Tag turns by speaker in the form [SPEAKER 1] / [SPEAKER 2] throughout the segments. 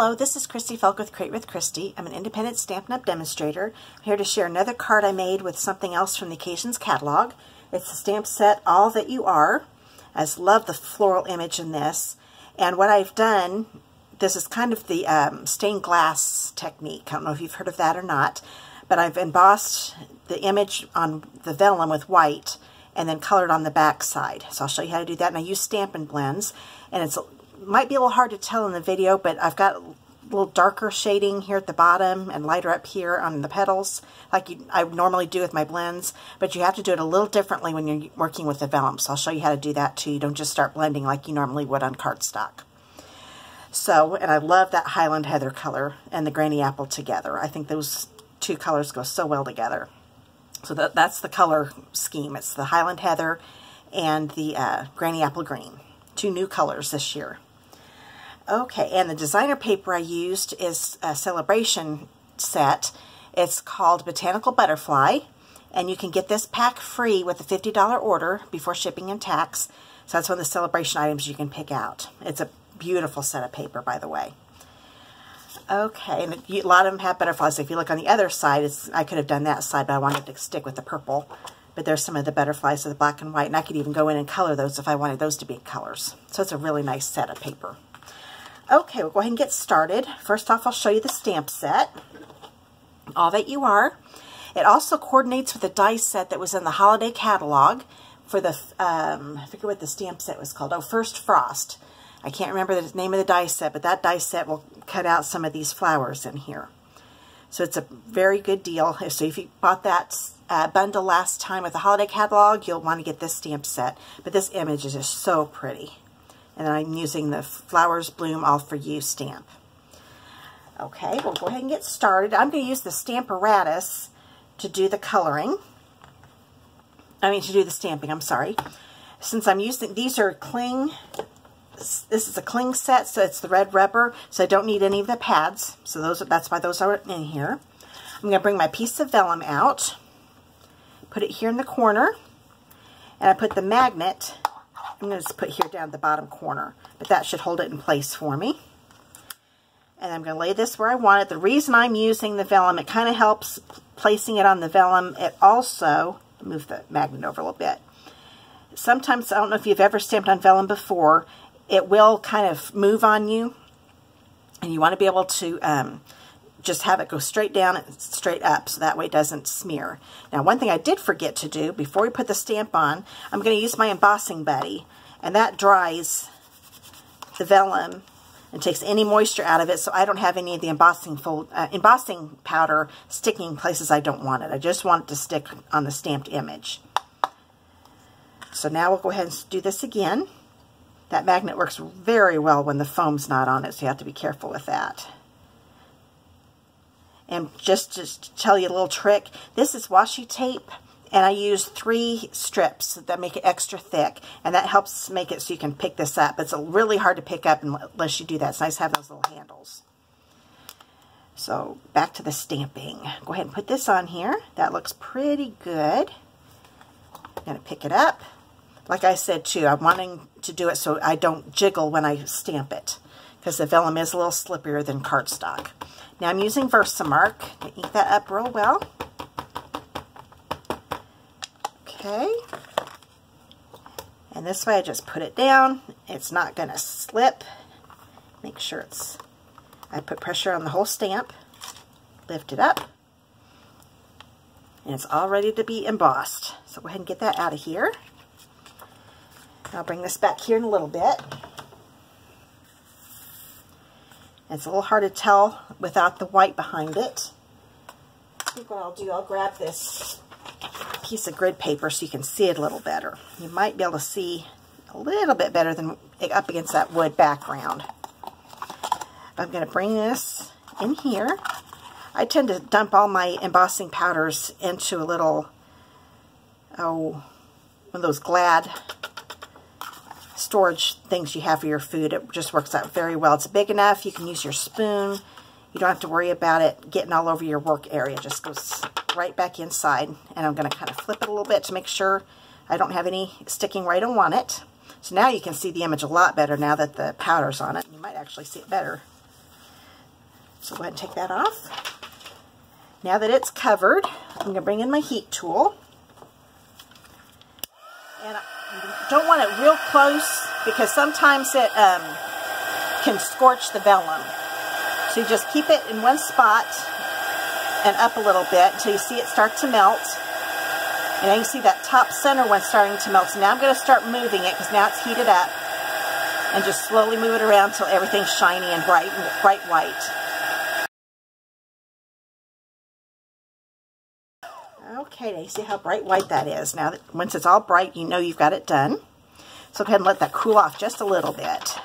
[SPEAKER 1] Hello, this is Christy Fulk with Create with Christy. I'm an independent Stampin' Up! Demonstrator. I'm here to share another card I made with something else from the Occasions catalog. It's the stamp set All That You Are. I just love the floral image in this. And what I've done, this is kind of the stained glass technique. I don't know if you've heard of that or not, but I've embossed the image on the vellum with white and then colored on the back side. So I'll show you how to do that. And I use Stampin Blends, and it's might be a little hard to tell in the video, but I've got a little darker shading here at the bottom and lighter up here on the petals, like I normally do with my blends, but you have to do it a little differently when you're working with the vellum. So I'll show you how to do that too. You don't just start blending like you normally would on cardstock. So, and I love that Highland Heather color and the Granny Apple together. I think those two colors go so well together. So that's the color scheme. It's the Highland Heather and the Granny Apple Green. Two new colors this year. Okay, and the designer paper I used is a celebration set. It's called Botanical Butterfly, and you can get this pack free with a $50 order before shipping and tax. So that's one of the celebration items you can pick out. It's a beautiful set of paper, by the way. Okay, and a lot of them have butterflies. If you look on the other side, I could have done that side, but I wanted to stick with the purple. But there's some of the butterflies of the black and white, and I could even go in and color those if I wanted those to be colors. So it's a really nice set of paper. Okay, we'll go ahead and get started. First off, I'll show you the stamp set, All That You Are. It also coordinates with the die set that was in the holiday catalog for the, I forget what the stamp set was called. Oh, First Frost. I can't remember the name of the die set, but that die set will cut out some of these flowers in here. So it's a very good deal. So if you bought that bundle last time with the holiday catalog, you'll want to get this stamp set. But this image is just so pretty. And then I'm using the Flowers Bloom All For You stamp. Okay, we'll go ahead and get started. I'm going to use the Stamparatus to do the coloring. To do the stamping, I'm sorry. Since I'm using, these are cling, this is a cling set, so it's the red rubber, so I don't need any of the pads. So that's why those are in here. I'm going to bring my piece of vellum out, put it here in the corner, and I put the magnet, I'm going to just put here down at the bottom corner, but that should hold it in place for me. And I'm going to lay this where I want it. The reason I'm using the vellum, it kind of helps placing it on the vellum. It also, move the magnet over a little bit. Sometimes, I don't know if you've ever stamped on vellum before, it will kind of move on you, and you want to be able to just have it go straight down and straight up, so that way it doesn't smear. Now, one thing I did forget to do before we put the stamp on, I'm going to use my embossing buddy, and that dries the vellum and takes any moisture out of it, so I don't have any of the embossing powder sticking places I don't want it. I just want it to stick on the stamped image. So now we'll go ahead and do this again. That magnet works very well when the foam's not on it, so you have to be careful with that. And just to tell you a little trick, this is washi tape, and I use 3 strips that make it extra thick, and that helps make it so you can pick this up. It's really hard to pick up unless you do that. It's nice to have those little handles. So back to the stamping. Go ahead and put this on here. That looks pretty good. I'm going to pick it up. Like I said too, I'm wanting to do it so I don't jiggle when I stamp it, because the vellum is a little slippier than cardstock. Now I'm using Versamark to ink that up real well. Okay. And this way I just put it down. It's not going to slip. Make sure I put pressure on the whole stamp. Lift it up. And it's all ready to be embossed. So go ahead and get that out of here. I'll bring this back here in a little bit. It's a little hard to tell without the white behind it. I think what I'll do, I'll grab this piece of grid paper so you can see it a little better. You might be able to see a little bit better than up against that wood background. I'm going to bring this in here. I tend to dump all my embossing powders into a little, one of those Glad storage things you have for your food. It just works out very well. It's big enough. You can use your spoon. You don't have to worry about it getting all over your work area. It just goes right back inside. And I'm going to kind of flip it a little bit to make sure I don't have any sticking where I don't want it. So now you can see the image a lot better now that the powder's on it. You might actually see it better. So go ahead and take that off. Now that it's covered, I'm going to bring in my heat tool. And you don't want it real close because sometimes it can scorch the vellum. So you just keep it in one spot and up a little bit until you see it start to melt. And now you can see that top center one starting to melt. So now I'm going to start moving it because now it's heated up. And just slowly move it around until everything's shiny and bright white. Okay, now you see how bright white that is. Now, once it's all bright, you know you've got it done. So go ahead and let that cool off just a little bit.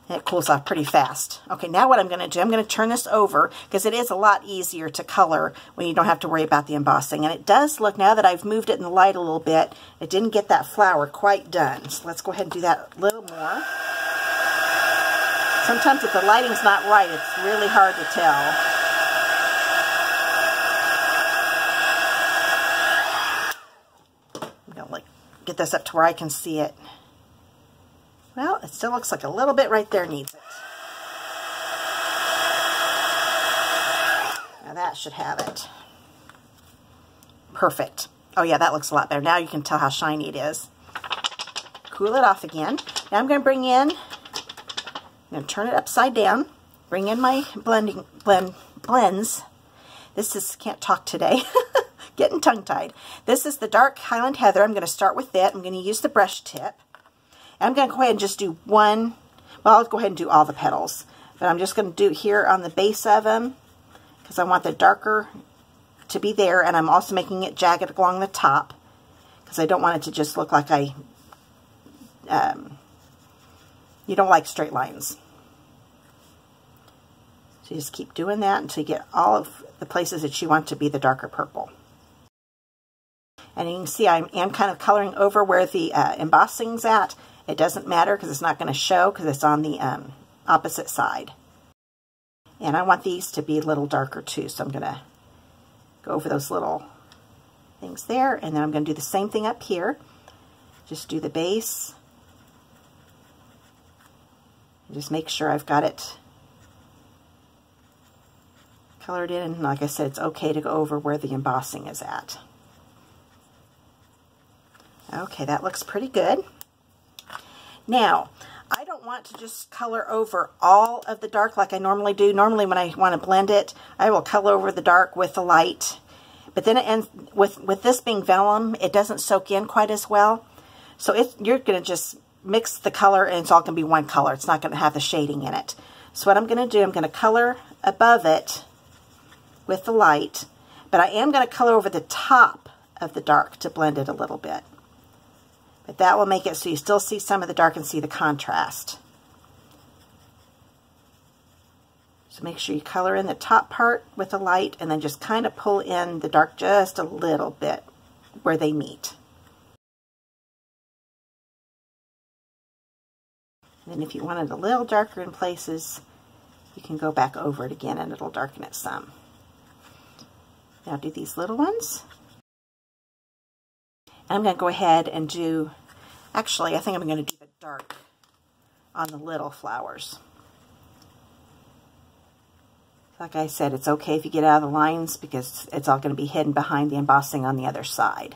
[SPEAKER 1] And it cools off pretty fast. Okay, now what I'm going to do, I'm going to turn this over because it is a lot easier to color when you don't have to worry about the embossing. And it does look, now that I've moved it in the light a little bit, it didn't get that flower quite done. So let's go ahead and do that a little more. Sometimes if the lighting's not right, it's really hard to tell. I'm going to get this up to where I can see it. Well, it still looks like a little bit right there needs it. Now that should have it. Perfect. Oh yeah, that looks a lot better. Now you can tell how shiny it is. Cool it off again. Now I'm going to bring in, I'm going to turn it upside down, bring in my blends. This is, can't talk today, getting tongue-tied. This is the dark Highland Heather. I'm going to start with it. I'm going to use the brush tip. I'm going to go ahead and just do one, well, I'll go ahead and do all the petals, but I'm just going to do here on the base of them because I want the darker to be there, and I'm also making it jagged along the top because I don't want it to just look like you don't like straight lines. So you just keep doing that until you get all of the places that you want to be the darker purple. And you can see I am kind of coloring over where the embossing's at. It doesn't matter because it's not going to show because it's on the opposite side. And I want these to be a little darker too, so I'm going to go over those little things there, and then I'm going to do the same thing up here. Just do the base. Just make sure I've got it colored in, and like I said, it's okay to go over where the embossing is at. Okay, that looks pretty good. Now, I don't want to just color over all of the dark like I normally do. Normally when I want to blend it, I will color over the dark with the light. But then it ends, with this being vellum, it doesn't soak in quite as well. So you're going to just mix the color and it's all going to be one color. It's not going to have the shading in it. So what I'm going to do, I'm going to color above it with the light. But I am going to color over the top of the dark to blend it a little bit. But that will make it so you still see some of the dark and see the contrast. So make sure you color in the top part with the light and then just kind of pull in the dark just a little bit where they meet. And then if you want it a little darker in places, you can go back over it again and it'll darken it some. Now do these little ones. I'm going to go ahead and do, actually I think I'm going to do the dark on the little flowers. Like I said, it's okay if you get out of the lines because it's all going to be hidden behind the embossing on the other side.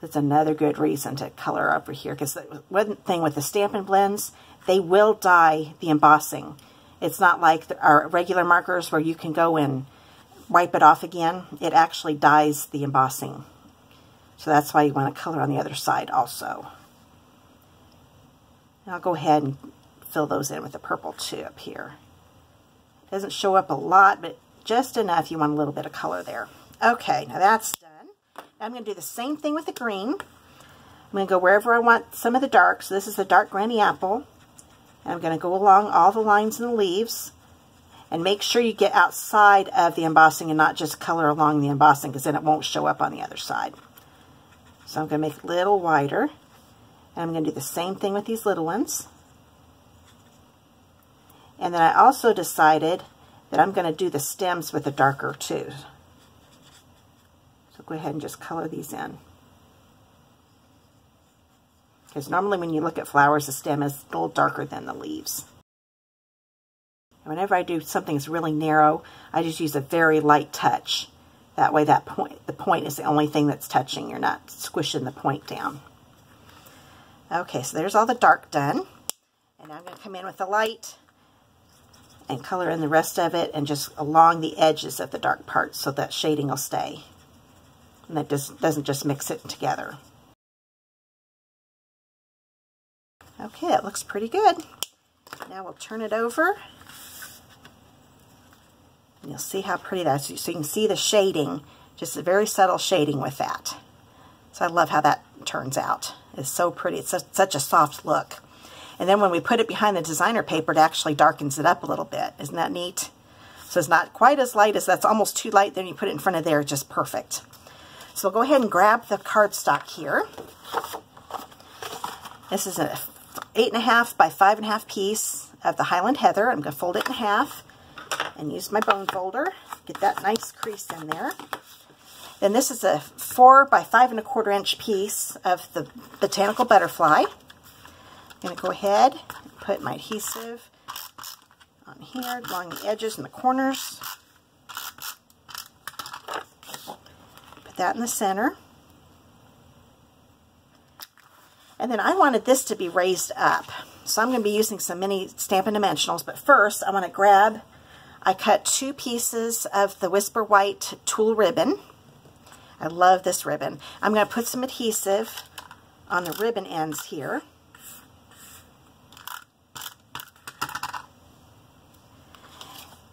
[SPEAKER 1] That's another good reason to color over here, because the one thing with the Stampin' Blends, they will dye the embossing. It's not like our regular markers where you can go and wipe it off again. It actually dyes the embossing. So that's why you want to color on the other side also. And I'll go ahead and fill those in with the purple too up here. It doesn't show up a lot, but just enough. You want a little bit of color there. Okay, now that's done. Now I'm going to do the same thing with the green. I'm going to go wherever I want some of the dark. So this is the dark Granny Apple. And I'm going to go along all the lines in the leaves. And make sure you get outside of the embossing and not just color along the embossing, because then it won't show up on the other side. So I'm going to make it a little wider. And I'm going to do the same thing with these little ones. And then I also decided that I'm going to do the stems with the darker too. So go ahead and just color these in. Because normally when you look at flowers, the stem is a little darker than the leaves. And whenever I do something that's really narrow, I just use a very light touch. That way the point is the only thing that's touching. You're not squishing the point down. Okay, so there's all the dark done. And now I'm going to come in with the light and color in the rest of it and just along the edges of the dark parts so that shading will stay. And that doesn't just mix it together. Okay, it looks pretty good. Now we'll turn it over. And you'll see how pretty that is. So you can see the shading, just a very subtle shading with that. So I love how that turns out. It's so pretty. It's such a soft look. And then when we put it behind the designer paper, it actually darkens it up a little bit. Isn't that neat? So it's not quite as light as that's almost too light. Then you put it in front of there, it's just perfect. So we'll go ahead and grab the cardstock here. This is an 8.5 by 5.5 piece of the Highland Heather. I'm going to fold it in half and use my bone folder. Get that nice crease in there. Then this is a 4 by 5.25 inch piece of the Botanical Butterfly. I'm going to go ahead and put my adhesive on here along the edges and the corners. Put that in the center. And then I wanted this to be raised up. So I'm going to be using some mini Stampin' Dimensionals, but first I want to grab, I cut 2 pieces of the Whisper White tulle ribbon. I love this ribbon. I'm going to put some adhesive on the ribbon ends here.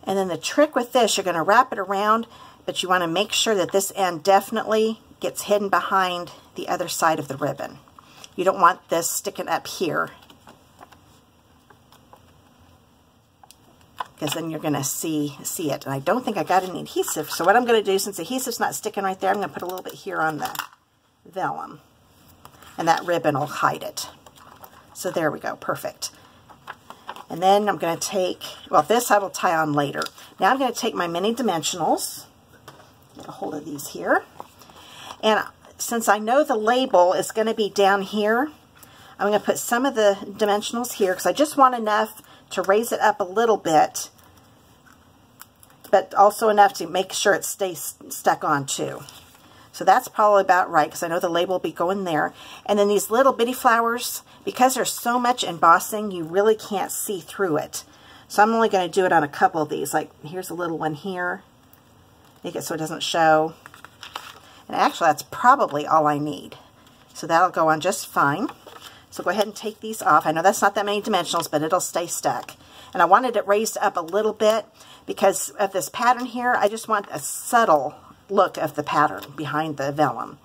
[SPEAKER 1] And then the trick with this, you're going to wrap it around, but you want to make sure that this end definitely gets hidden behind the other side of the ribbon. You don't want this sticking up here, because then you're going to see it. And I don't think I got any adhesive. So what I'm going to do, since the adhesive's not sticking right there, I'm going to put a little bit here on the vellum. And that ribbon will hide it. So there we go. Perfect. And then I'm going to take, well, this I will tie on later. Now I'm going to take my mini dimensionals. Get a hold of these here. And since I know the label is going to be down here, I'm going to put some of the dimensionals here because I just want enough to raise it up a little bit, but also enough to make sure it stays stuck on too. So that's probably about right because I know the label will be going there. And then these little bitty flowers, because there's so much embossing, you really can't see through it. So I'm only going to do it on a couple of these. Like here's a little one here. Make it so it doesn't show. And actually that's probably all I need. So that'll go on just fine. So go ahead and take these off. I know that's not that many dimensionals, but it'll stay stuck. And I wanted it raised up a little bit because of this pattern here. I just want a subtle look of the pattern behind the vellum.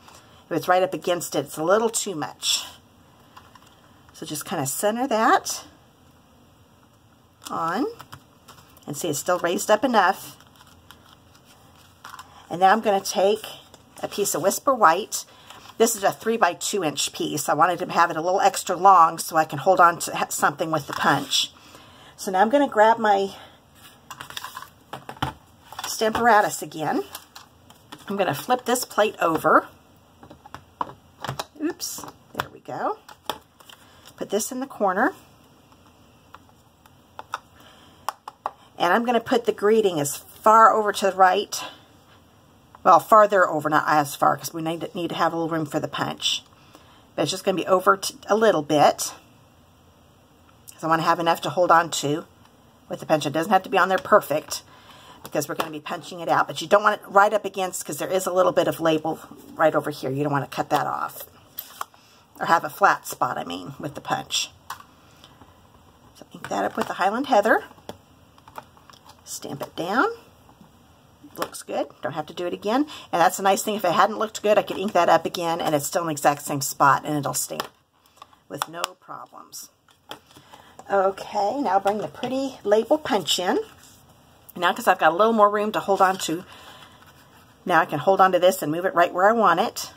[SPEAKER 1] If it's right up against it, it's a little too much. So just kind of center that on. And see, it's still raised up enough. And now I'm going to take a piece of Whisper White. This is a 3 by 2 inch piece. I wanted to have it a little extra long so I can hold on to something with the punch. So now I'm going to grab my Stamparatus again. I'm going to flip this plate over. Oops, there we go. Put this in the corner. And I'm going to put the greeting as far over to the right. Well, farther over, not as far, because we need to have a little room for the punch. But it's just going to be over a little bit. Because I want to have enough to hold on to with the punch. It doesn't have to be on there perfect, because we're going to be punching it out. But you don't want it right up against, because there is a little bit of label right over here. You don't want to cut that off. Or have a flat spot, I mean, with the punch. So ink that up with the Highland Heather. Stamp it down. Looks good. Don't have to do it again. And that's a nice thing. If it hadn't looked good, I could ink that up again and it's still in the exact same spot and it'll stamp with no problems. Okay, now bring the pretty label punch in. Now, because I've got a little more room to hold on to, now I can hold on to this and move it right where I want it.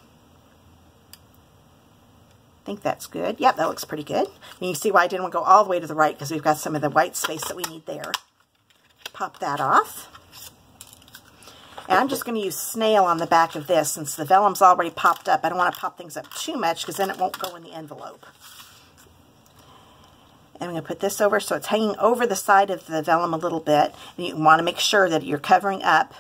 [SPEAKER 1] I think that's good. Yep, that looks pretty good. And you see why I didn't want to go all the way to the right, because we've got some of the white space that we need there. Pop that off. And I'm just going to use snail on the back of this since the vellum's already popped up. I don't want to pop things up too much because then it won't go in the envelope. And I'm going to put this over so it's hanging over the side of the vellum a little bit. And you want to make sure that you're covering up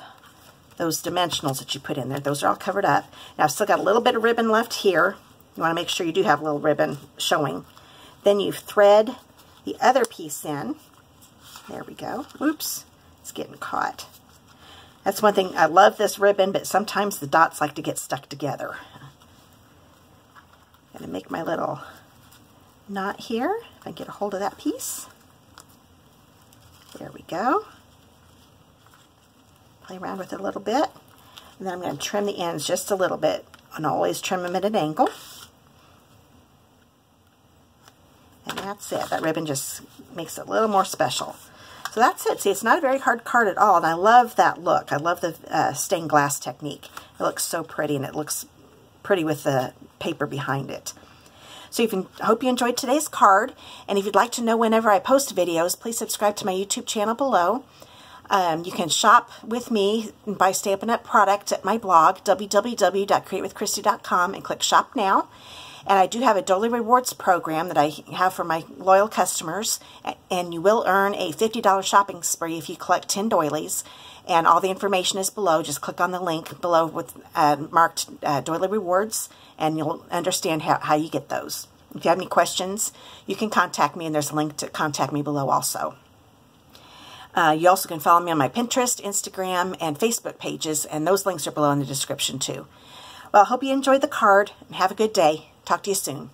[SPEAKER 1] those dimensionals that you put in there. Those are all covered up. Now I've still got a little bit of ribbon left here. You want to make sure you do have a little ribbon showing. Then you thread the other piece in. There we go. Oops, it's getting caught. That's one thing. I love this ribbon, but sometimes the dots like to get stuck together. I'm going to make my little knot here. If I get a hold of that piece. There we go. Play around with it a little bit. And then I'm going to trim the ends just a little bit. And always trim them at an angle. And that's it. That ribbon just makes it a little more special. So that's it. See, it's not a very hard card at all, and I love that look. I love the stained glass technique. It looks so pretty, and it looks pretty with the paper behind it. So I hope you enjoyed today's card, and if you'd like to know whenever I post videos, please subscribe to my YouTube channel below. You can shop with me and buy Stampin' Up! Products at my blog, www.createwithchristy.com, and click Shop Now. And I do have a Doily Rewards program that I have for my loyal customers, and you will earn a $50 shopping spree if you collect 10 doilies. And all the information is below. Just click on the link below with marked Doily Rewards, and you'll understand how you get those. If you have any questions, you can contact me, and there's a link to contact me below also. You also can follow me on my Pinterest, Instagram, and Facebook pages, and those links are below in the description too. Well, I hope you enjoyed the card, and have a good day. Talk to you soon.